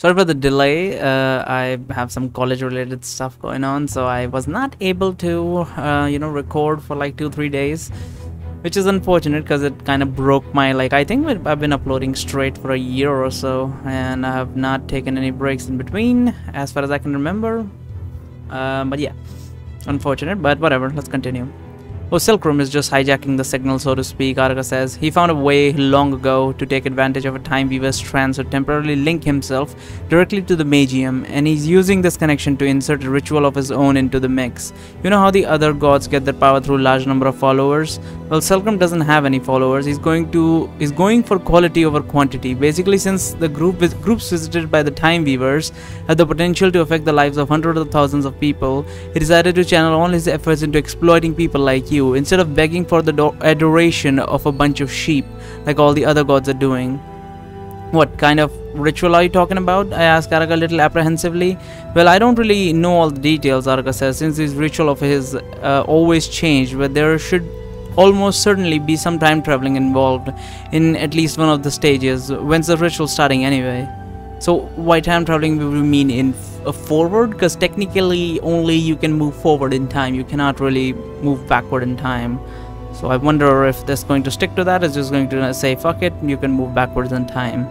Sorry for the delay. I have some college-related stuff going on, so I was not able to, record for like 2-3 days, which is unfortunate because it kind of broke my I think I've been uploading straight for a year or so, and I have not taken any breaks in between, as far as I can remember. But yeah, unfortunate. But whatever. Let's continue. Oh, Silkroom is just hijacking the signal, so to speak, Arka says. He found a way long ago to take advantage of a time weaver's trance to temporarily link himself directly to the Magium, and he's using this connection to insert a ritual of his own into the mix. You know how the other gods get their power through large number of followers? Well, Silkroom doesn't have any followers. He's going for quality over quantity. Basically, since the groups visited by the time weavers have the potential to affect the lives of hundreds of thousands of people, he decided to channel all his efforts into exploiting people like you, instead of begging for the adoration of a bunch of sheep like all the other gods are doing. What kind of ritual are you talking about? I asked Araka a little apprehensively. Well, I don't really know all the details, Araka says, since this ritual of his always changed, but there should almost certainly be some time traveling involved in at least one of the stages. When's the ritual starting anyway? So why time traveling will we mean in forward? Because technically only you can move forward in time. You cannot really move backward in time. So I wonder if this is going to stick to that. It's just going to say fuck it, you can move backwards in time.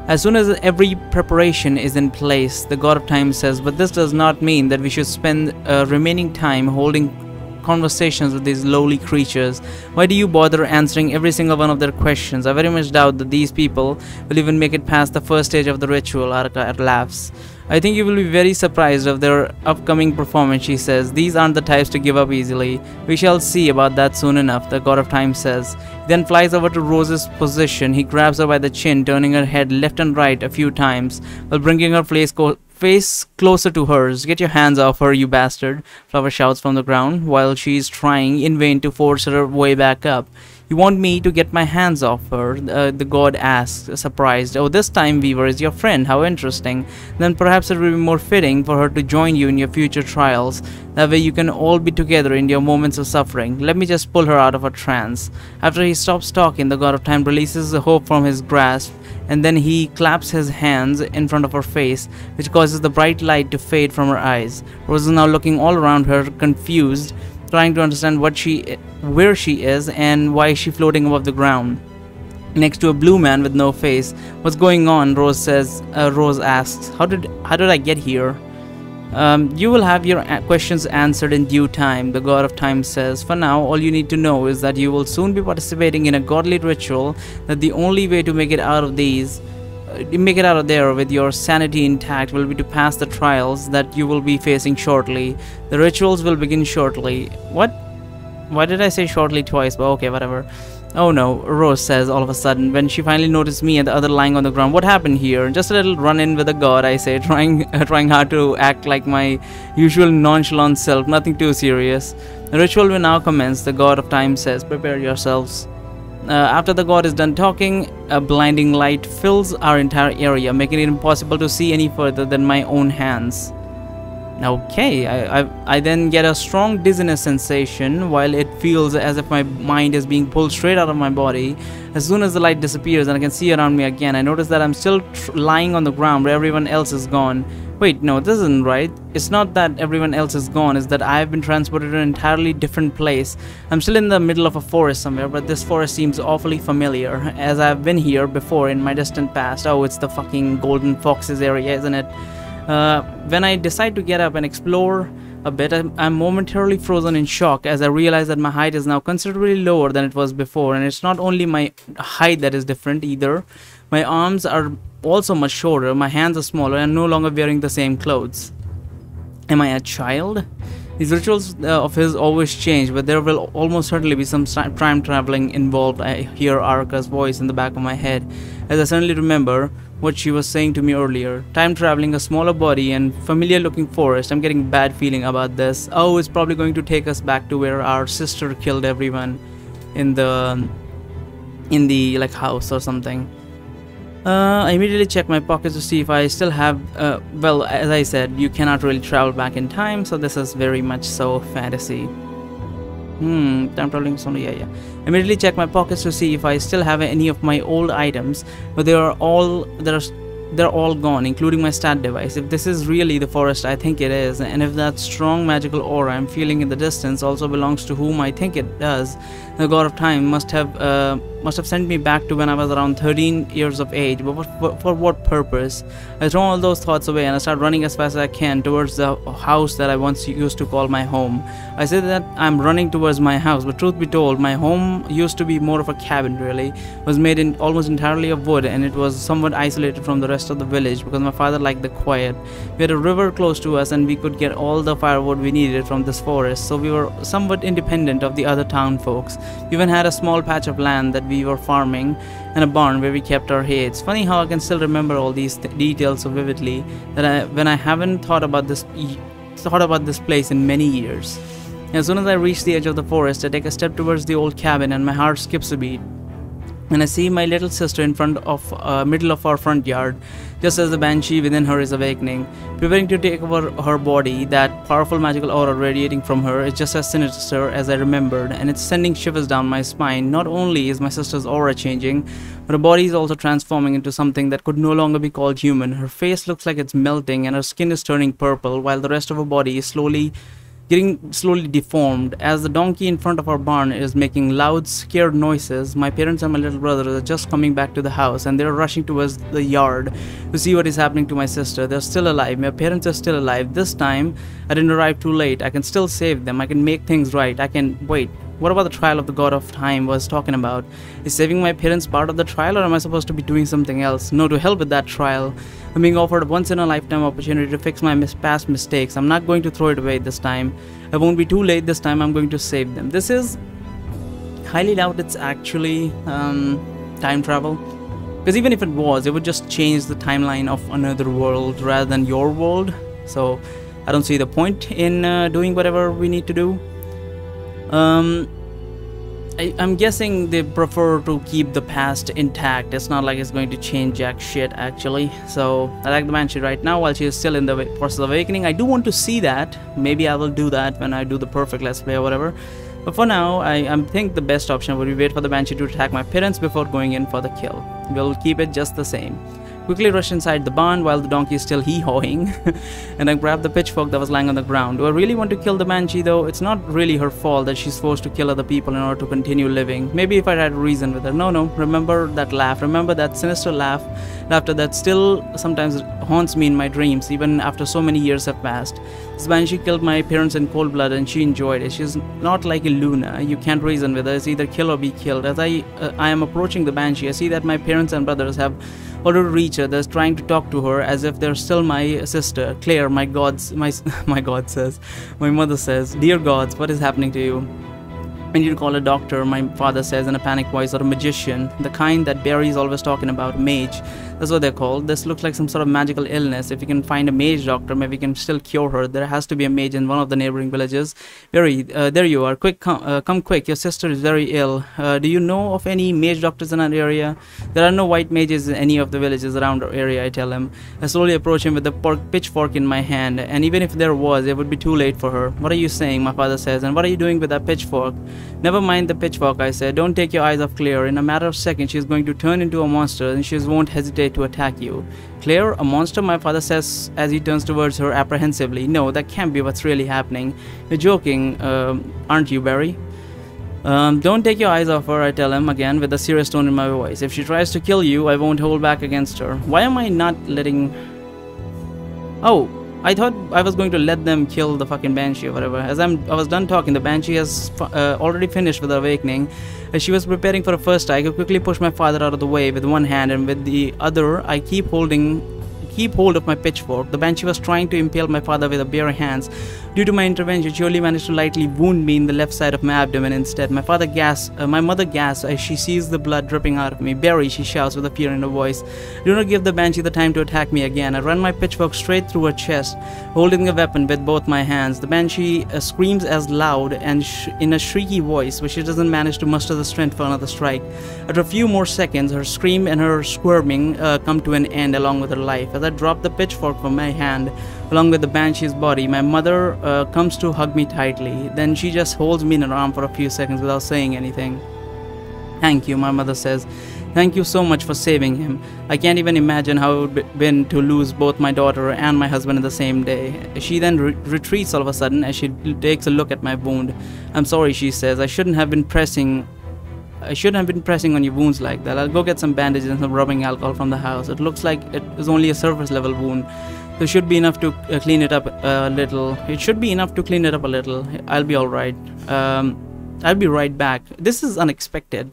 As soon as every preparation is in place, the god of time says, but this does not mean that we should spend remaining time holding conversations with these lowly creatures. Why do you bother answering every single one of their questions? I very much doubt that these people will even make it past the first stage of the ritual. Araka laughs. I think you will be very surprised of their upcoming performance, she says. These aren't the types to give up easily. We shall see about that soon enough, the god of time says. He then flies over to Rose's position. He grabs her by the chin, turning her head left and right a few times, while bringing her face closer to hers. Get your hands off her, you bastard, Flower shouts from the ground, while she is trying in vain to force her way back up. You want me to get my hands off her? The god asks, surprised. Oh, this time Weaver is your friend. How interesting. Then perhaps it will be more fitting for her to join you in your future trials. That way you can all be together in your moments of suffering. Let me just pull her out of her trance. After he stops talking, the god of time releases the hope from his grasp, and then he claps his hands in front of her face, which causes the bright light to fade from her eyes. Rose is now looking all around her, confused, trying to understand where she is and why is she floating above the ground next to a blue man with no face. What's going on? Rose asks. How did I get here? You will have your questions answered in due time, the god of time says. For now, all you need to know is that you will soon be participating in a godly ritual, that the only way to make it out of there with your sanity intact will be to pass the trials that you will be facing shortly. The rituals will begin shortly. What? Why did I say shortly twice? But okay, whatever. Oh no, Rose says all of a sudden, when she finally noticed me and the other lying on the ground. What happened here? Just a little run-in with a god, I say, trying hard to act like my usual nonchalant self. Nothing too serious. The ritual will now commence, the god of time says. Prepare yourselves. After the god is done talking, a blinding light fills our entire area, making it impossible to see any further than my own hands. Okay, I then get a strong dizziness sensation, while it feels as if my mind is being pulled straight out of my body. As soon as the light disappears and I can see around me again, I notice that I'm still lying on the ground where everyone else is gone. Wait, no, this isn't right. It's not that everyone else is gone, it's that I have been transported to an entirely different place. I'm still in the middle of a forest somewhere, but this forest seems awfully familiar, as I've been here before in my distant past. Oh, it's the fucking Golden Foxes area, isn't it? When I decide to get up and explore a bit, I'm momentarily frozen in shock as I realize that my height is now considerably lower than it was before, and it's not only my height that is different either. My arms are also much shorter, my hands are smaller, and I'm no longer wearing the same clothes. Am I a child? These rituals of his always change, but there will almost certainly be some time traveling involved. I hear Araka's voice in the back of my head as I suddenly remember what she was saying to me earlier. Time traveling, a smaller body, and familiar looking forest. I'm getting a bad feeling about this. Oh, it's probably going to take us back to where our sister killed everyone in the like house or something. I immediately check my pockets to see if I still have well, as I said, you cannot really travel back in time, so this is very much so fantasy. Time traveling is only, yeah. Immediately check my pockets to see if I still have any of my old items, but they are they're all gone, including my stat device. If this is really the forest I think it is, and if that strong magical aura I'm feeling in the distance also belongs to whom I think it does, the god of time must have sent me back to when I was around 13 years of age. But for what purpose? I throw all those thoughts away and I start running as fast as I can towards the house that I once used to call my home. I say that I'm running towards my house, but truth be told, my home used to be more of a cabin really. It was made in almost entirely of wood, and it was somewhat isolated from the rest of the village because my father liked the quiet. We had a river close to us and we could get all the firewood we needed from this forest, so we were somewhat independent of the other town folks. We even had a small patch of land that we were farming and a barn where we kept our hay. It's funny how I can still remember all these details so vividly when I haven't thought about this place in many years. As soon as I reach the edge of the forest, I take a step towards the old cabin and my heart skips a beat. And I see my little sister in front of middle of our front yard, just as the banshee within her is awakening, preparing to take over her body. That powerful magical aura radiating from her is just as sinister as I remembered, and it's sending shivers down my spine. Not only is my sister's aura changing, but her body is also transforming into something that could no longer be called human. Her face looks like it's melting and her skin is turning purple, while the rest of her body is getting slowly deformed. As the donkey in front of our barn is making loud, scared noises, my parents and my little brother are just coming back to the house, and they're rushing towards the yard to see what is happening to my sister. They're still alive. My parents are still alive. This time, I didn't arrive too late. I can still save them. I can make things right. I can... Wait, what about the trial of the god of time was talking about? Is saving my parents part of the trial, or am I supposed to be doing something else? No, to hell with that trial. I'm being offered a once-in-a-lifetime opportunity to fix my past mistakes. I'm not going to throw it away this time. I won't be too late this time. I'm going to save them. This is... highly doubt it's actually time travel. Because even if it was, it would just change the timeline of another world rather than your world. So I don't see the point in doing whatever we need to do. I'm guessing they prefer to keep the past intact. It's not like it's going to change jack shit actually. So I like the banshee right now while she is still in the process of awakening. I do want to see that. Maybe I will do that when I do the perfect let's play or whatever. But for now, I think the best option would be wait for the banshee to attack my parents before going in for the kill. We'll keep it just the same. Quickly rush inside the barn while the donkey is still hee-hawing, and I grab the pitchfork that was lying on the ground. Do I really want to kill the banshee though? It's not really her fault that she's forced to kill other people in order to continue living. Maybe if I had reason with her. No, remember that laugh. Remember that sinister laughter that still sometimes haunts me in my dreams, even after so many years have passed. This banshee killed my parents in cold blood and she enjoyed it. She's not like a Luna. You can't reason with her. It's either kill or be killed. As I am approaching the banshee, I see that my parents and brothers have already reached her. They're trying to talk to her as if they're still my sister. Claire, my god says, my mother says, dear gods, what is happening to you? I need to call a doctor, my father says in a panic voice, or a magician, the kind that Barry's always talking about, mage. That's what they're called. This looks like some sort of magical illness. If you can find a mage doctor, maybe we can still cure her. There has to be a mage in one of the neighboring villages. Barry, there you are. Quick, come quick. Your sister is very ill. Do you know of any mage doctors in that area? There are no white mages in any of the villages around our area, I tell him. I slowly approach him with the pitchfork in my hand, and even if there was, it would be too late for her. What are you saying? My father says. And what are you doing with that pitchfork? Never mind the pitchfork, I said. Don't take your eyes off Claire. In a matter of seconds, she is going to turn into a monster, and she won't hesitate to attack you. Claire, a monster? My father says as he turns towards her apprehensively. No, that can't be what's really happening. You're joking, aren't you, Barry? Don't take your eyes off her, I tell him again with a serious tone in my voice. If she tries to kill you, I won't hold back against her. Why am I not letting... Oh, I thought I was going to let them kill the fucking banshee or whatever. As I was done talking, the banshee has already finished with her awakening. As she was preparing for a first strike, I quickly pushed my father out of the way with one hand, and with the other, I keep hold of my pitchfork. The banshee was trying to impale my father with her bare hands. Due to my intervention, she only managed to lightly wound me in the left side of my abdomen instead. My mother gasps as she sees the blood dripping out of me. Barry, she shouts with a fear in her voice. Do not give the banshee the time to attack me again. I run my pitchfork straight through her chest, holding the weapon with both my hands. The banshee screams as loud and in a shrieky voice, but she doesn't manage to muster the strength for another strike. After a few more seconds, her scream and her squirming come to an end along with her life. As I drop the pitchfork from my hand, along with the banshee's body, my mother comes to hug me tightly. Then she just holds me in her arm for a few seconds without saying anything. Thank you, my mother says. Thank you so much for saving him. I can't even imagine how it would have been to lose both my daughter and my husband in the same day. She then retreats all of a sudden as she takes a look at my wound. I'm sorry, she says. I shouldn't have been pressing on your wounds like that. I'll go get some bandages and some rubbing alcohol from the house. It looks like it is only a surface level wound. There should be enough to clean it up a little. It should be enough to clean it up a little. I'll be alright. I'll be right back. This is unexpected.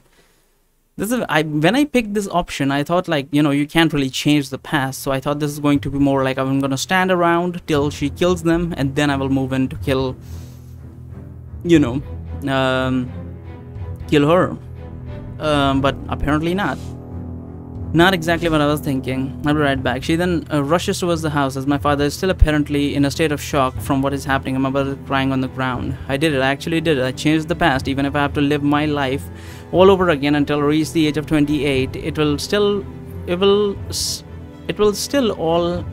When I picked this option, I thought, like, you know, you can't really change the past. So I thought this is going to be more like I'm going to stand around till she kills them, and then I will move in to kill, you know, kill her. But apparently not. Not exactly what I was thinking. I'll be right back. She then rushes towards the house as my father is still apparently in a state of shock from what is happening, and my mother is crying on the ground. I did it. I actually did it. I changed the past. Even if I have to live my life all over again until I reach the age of 28, it will still all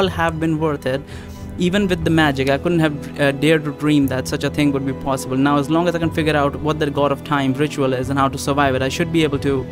have been worth it. Even with the magic, I couldn't have dared to dream that such a thing would be possible. Now, as long as I can figure out what the God of Time ritual is and how to survive it, I should be able to